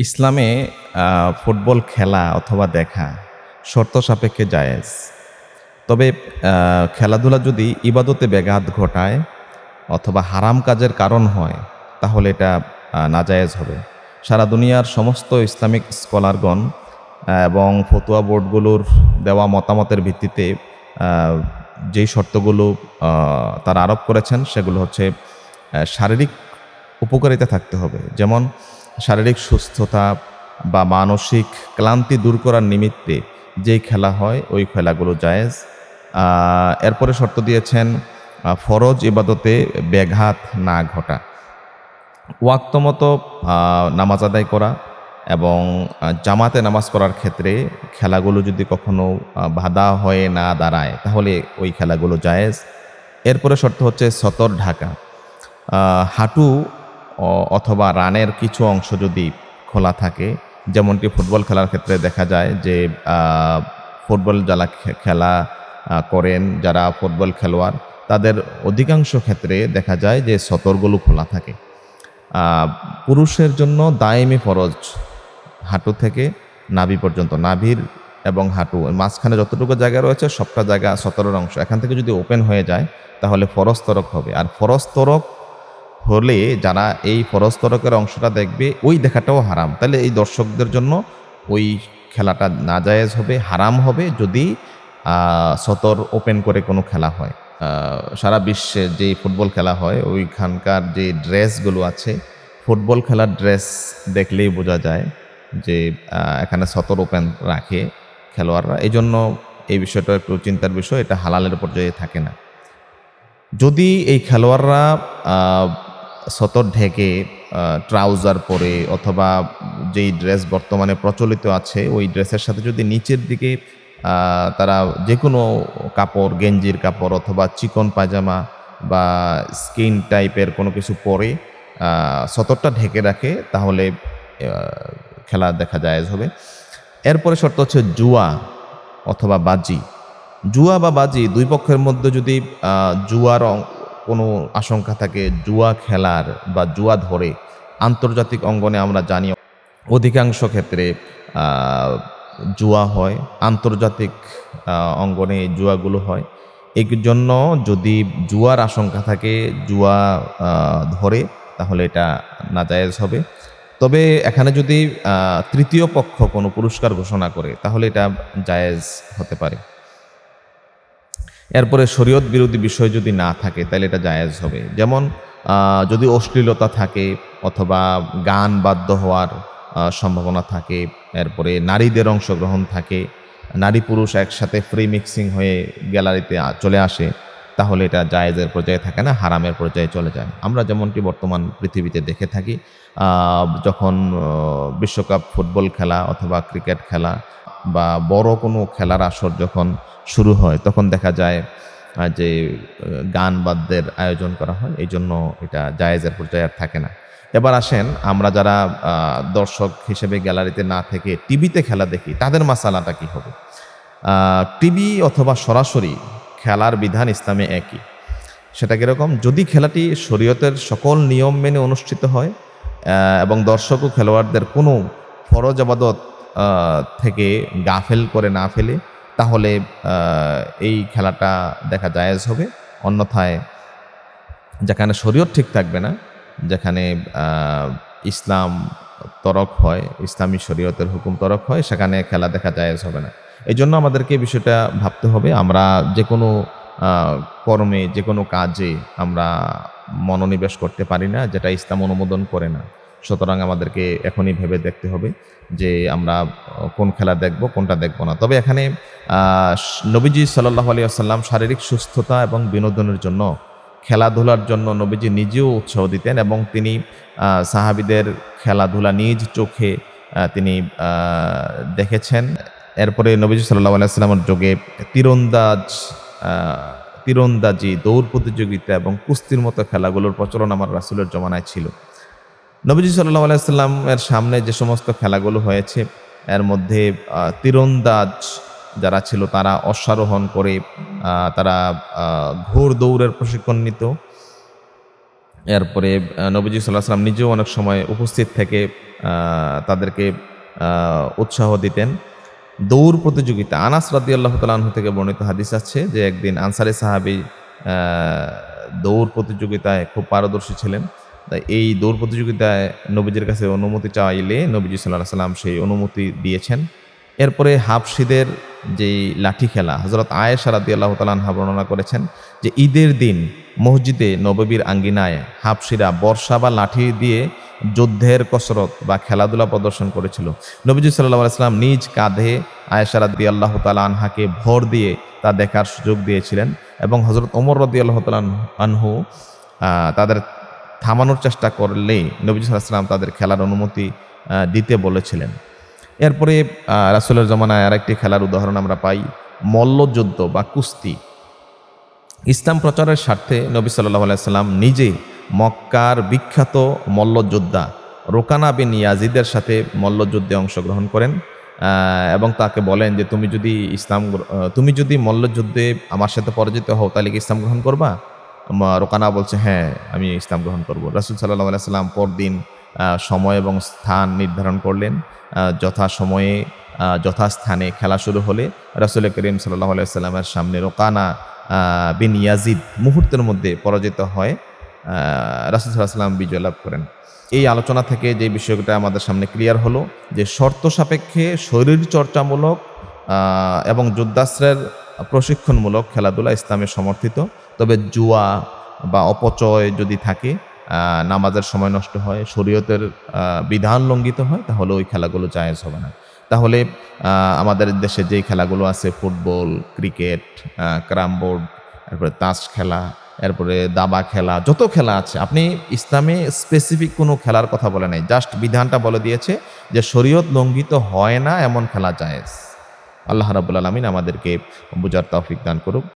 ইসলামে ফুটবল খেলা অথবা দেখা শর্ত সাপেক্ষে জায়েজ। তবে খেলাধুলা যদি ইবাদতে ব্যাঘাত ঘটায় অথবা হারাম কাজের কারণ হয়, তাহলে এটা নাজায়েজ হবে। সারা দুনিয়ার সমস্ত ইসলামিক স্কলারগণ এবং ফতুয়া বোর্ডগুলোর দেওয়া মতামতের ভিত্তিতে আ যেই শর্তগুলো তারা আরোপ করেছেন, সেগুলো হচ্ছে শারীরিক উপকারিতা থাকতে হবে। যেমন শারীরিক সুস্থতা বা মানসিক ক্লান্তি দূর করার নিমিত্তে যেই খেলা হয়, ওই খেলাগুলো জায়েজ। আ এরপরে শর্ত দিয়েছেন ফরজ ইবাদতে ব্যাঘাত না ঘটা। ওয়াক্তমতো নামাজ আদায় করা এবং জামাতে নামাজ পড়ার ক্ষেত্রে খেলাগুলো যদি কখনো বাধা হয়ে না দাঁড়ায়, তাহলে ওই খেলাগুলো জায়েজ। এরপরে শর্ত হচ্ছে সতর ঢাকা। হাঁটু অথবা রানের কিছু অংশ যদি খোলা থাকে, যেমনটি ফুটবল খেলার ক্ষেত্রে দেখা যায় যে আ ফুটবল যারা খেলা করেন, যারা ফুটবল খেলোয়াড়, তাদের অধিকাংশ ক্ষেত্রে দেখা যায় যে সতরগুলো খোলা থাকে। আ পুরুষের জন্য দায়েমি ফরজ হাঁটু থেকে নাভি পর্যন্ত। নাভির এবং হাঁটু মাঝখানে যতটুকু জায়গা রয়েছে সবটা জায়গা সতরের অংশ। এখান থেকে যদি ওপেন হয়ে যায়, তাহলে ফরজ তরক হবে। আর ফরজ তরক হলে যারা এই ফরজ তরকের অংশটা দেখবে, ওই দেখাটাও হারাম। তাহলে এই দর্শকদের জন্য ওই খেলাটা নাজায়েজ হবে, হারাম হবে যদি সতর ওপেন করে কোনো খেলা হয়। আ সারা বিশ্বে যেই ফুটবল খেলা হয়, ওইখানকার যে ড্রেসগুলো আছে, ফুটবল খেলার ড্রেস দেখলেই বোঝা যায় যে এখানে সতর ওপেন রাখে খেলোয়াড়রা। এজন্য এই বিষয়টা একটু চিন্তার বিষয়, এটা হালালের পর্যায়ে থাকে না। যদি এই খেলোয়াড়রা আ সতর ঢেকে ট্রাউজার পরে অথবা যেই ড্রেস বর্তমানে প্রচলিত আছে, ওই ড্রেসের সাথে যদি নিচের দিকে তারা যেকোনো কাপড়, গেঞ্জির কাপড় অথবা চিকন পায়জামা বা স্কিন টাইপের কোনো কিছু পরে সতরটা ঢেকে রাখে, তাহলে আ খেলা দেখা জায়েজ হবে। এরপরে শর্ত হচ্ছে জুয়া অথবা বাজি। জুয়া বা বাজি ২ পক্ষের মধ্যে যদি জুয়ার কোনো আশঙ্কা থাকে, জুয়া খেলার বা জুয়া ধরে, আন্তর্জাতিক অঙ্গনে আমরা জানি অধিকাংশ ক্ষেত্রে আ জুয়া হয়। আন্তর্জাতিক অঙ্গনে এই জুয়াগুলো হয়। এর জন্য যদি জুয়ার আশঙ্কা থাকে, জুয়া আ ধরে, তাহলে এটা নাজায়েজ হবে। তবে এখানে যদি আ তৃতীয় পক্ষ কোনো পুরস্কার ঘোষণা করে, তাহলে এটা জায়েজ হতে পারে। এরপরে শরীয়ত বিরোধী বিষয় যদি না থাকে, তাইলে এটা জায়েজ হবে। যেমন যদি অশ্লীলতা থাকে অথবা গান বাদ্য হওয়ার সম্ভাবনা থাকে, এরপরে নারীদের অংশগ্রহণ থাকে, নারী পুরুষ একসাথে ফ্রি মিক্সিং হয়ে গ্যালারিতে চলে আসে, তাহলে এটা জায়েজের পর্যায়ে থাকে না, হারামের পর্যায়ে চলে যায়। আমরা যেমনটি বর্তমান পৃথিবীতে দেখে থাকি, যখন বিশ্বকাপ ফুটবল খেলা অথবা ক্রিকেট খেলা বা বড় কোনো খেলার আসর যখন শুরু হয়, তখন দেখা যায় যে গান বাদ্যের আয়োজন করা হয়। এইজন্য এটা জায়েজের পর্যায়ে আর থাকে না। এবার আসেন, আমরা যারা দর্শক হিসেবে গ্যালারিতে না থেকে টিভিতে খেলা দেখি, তাদের মাসালাটা কি হবে? টিভি অথবা সরাসরি খেলার বিধান ইসলামে একই। সেটা কিরকম? যদি খেলাটি শরীয়তের সকল নিয়ম মেনে অনুষ্ঠিত হয় এবং দর্শক ও খেলোয়াড়দের কোনো ফরজ ইবাদত আ থেকে গাফেল করে না ফেলে, তাহলে আ এই খেলাটা দেখা জায়েজ হবে। অন্যথায় যেখানে শরীয়ত ঠিক থাকবে না, যেখানে আ ইসলাম তরক হয়, ইসলামী শরীয়তের হুকুম তরক হয়, সেখানে খেলা দেখা জায়েজ হবে না। এজন্য আমাদেরকে এই বিষয়টা ভাবতে হবে। আমরা যেকোনো আ কর্মে, যেকোনো কাজে আমরা মনোনিবেশ করতে পারি না, যেটা ইসলাম অনুমোদন করে না। সুতরাং আমাদেরকে এখনই ভেবে দেখতে হবে যে আমরা কোন খেলা দেখব, কোনটা দেখব না। তবে এখানে আ নবীজি সাল্লাল্লাহু আলাইহি ওয়াসাল্লাম শারীরিক সুস্থতা এবং বিনোদনের জন্য, খেলাধুলার জন্য নবীজি নিজেও উৎসাহ দিতেন এবং তিনি সাহাবীদের খেলাধুলা নিজ চোখে তিনি আ দেখেছেন। এরপরে নবীজি সাল্লাল্লাহু আলাইহি ওয়াসাল্লামের যুগে তীরন্দাজ আ তীরন্দাজি, দৌড় প্রতিযোগিতা এবং কুস্তির মতো খেলাগুলোর প্রচলন আমার রাসূলের জমানায় ছিল। নবীজি সাল্লাল্লাহু আলাইহি সাল্লামের সামনে যে সমস্ত খেলাগুলো হয়েছে, এর মধ্যে তীরন্দাজ যারা ছিল তারা অশ্বারোহণ করে তারা ঘোড় দৌড়ের প্রশিক্ষণ নিত। এরপরে নবীজি সাল্লাল্লাহু আলাইহি ওয়াসাল্লাম নিজেও অনেক সময় উপস্থিত থেকে তাদেরকে উৎসাহ দিতেন। দৌড় প্রতিযোগিতা আনাস রাদিয়াল্লাহু তাআলা আনহু থেকে বর্ণিত হাদিস আছে যে একদিন আনসারী সাহাবী আ দৌড় প্রতিযোগিতায় খুব পারদর্শী ছিলেন। তাই এই দৌড় প্রতিযোগিতায় নবীজির কাছে অনুমতি চাইলে নবীজি সাল্লাল্লাহু আলাইহি ওয়াসাল্লাম সেই অনুমতি দিয়েছেন। এরপরে হাবশীদের যেই লাঠি খেলা হযরত আয়েশা রাদিয়াল্লাহু তাআলা আনহা বর্ণনা করেছেন যে ঈদের দিন মসজিদে নববীর আঙ্গিনায় হাবশীরা বর্শা বা লাঠি দিয়ে যুদ্ধের কসরত বা খেলাধুলা প্রদর্শন করেছিল। নবীজি সাল্লাল্লাহু আলাইহি ওয়াসাল্লাম নিজ কাঁধে আয়েশা রাদিয়াল্লাহু তাআলা আনহাকে ভর দিয়ে তা দেখার সুযোগ দিয়েছিলেন এবং হযরত ওমর রাদিয়াল্লাহু তাআলা আনহু তাদের থামানোর চেষ্টা করলেই নবীজি সাল্লাল্লাহু আলাইহি ওয়াসাল্লাম তাদের খেলার অনুমতি দিতে বলেছিলেন। এরপরে রাসূলের জমানায় আরেকটি খেলার উদাহরণ আমরা পাই মল্লযুদ্ধ বা কুস্তি। ইসলাম প্রচারের স্বার্থে নবী সাল্লাল্লাহু আলাইহি সাল্লাম নিজে মক্কার বিখ্যাত মল্লযোদ্ধা রোকানা বিন ইয়াজিদের সাথে মল্লযুদ্ধে অংশগ্রহণ করেন এবং তাকে বলেন যে তুমি যদি মল্লযুদ্ধে আমার সাথে পরাজিত হও তাহলে কি ইসলাম গ্রহণ করবা? রোকানা বলছে হ্যাঁ আমি ইসলাম গ্রহণ করব। রাসূল সাল্লাল্লাহু আলাইহি সাল্লাম পরদিন সময় এবং স্থান নির্ধারণ করলেন। যথাসময়ে যথাস্থানে খেলা শুরু হলে রাসূল করিম সাল্লাল্লাহু আলাইহি সাল্লামের সামনে রোকানা বিন ইয়াজিদ মুহূর্তের মধ্যে পরাজিত হয়। রাসূল সাল্লাল্লাহু আলাইহি সাল্লাম বিজয় লাভ করেন। এই আলোচনা থেকে যে বিষয়টা আমাদের সামনে ক্লিয়ার হলো যে শর্ত সাপেক্ষে শরীরচর্চামূলক এবং যুদ্ধাস্ত্রের প্রশিক্ষণমূলক খেলাধুলা ইসলামে সমর্থিত। তবে জুয়া বা অপচয় যদি থাকে, নামাজের সময় নষ্ট হয়, শরীয়তের বিধান লঙ্ঘিত হয়, তাহলে ওই খেলাগুলো জায়েজ হবে না। তাহলে আমাদের দেশে যেই খেলাগুলো আছে ফুটবল, ক্রিকেট, ক্যারাম বোর্ড, এরপরে তাস খেলা, এরপরে দাবা খেলা, যত খেলা আছে আপনি ইসলামে স্পেসিফিক কোনো খেলার কথা বলে নাই, জাস্ট বিধানটা বলে দিয়েছে যে শরীয়ত লঙ্ঘিত হয় না এমন খেলা জায়েজ। আল্লাহ রাব্বুল আলামিন আমাদেরকে বুঝার তৌফিক দান করুক।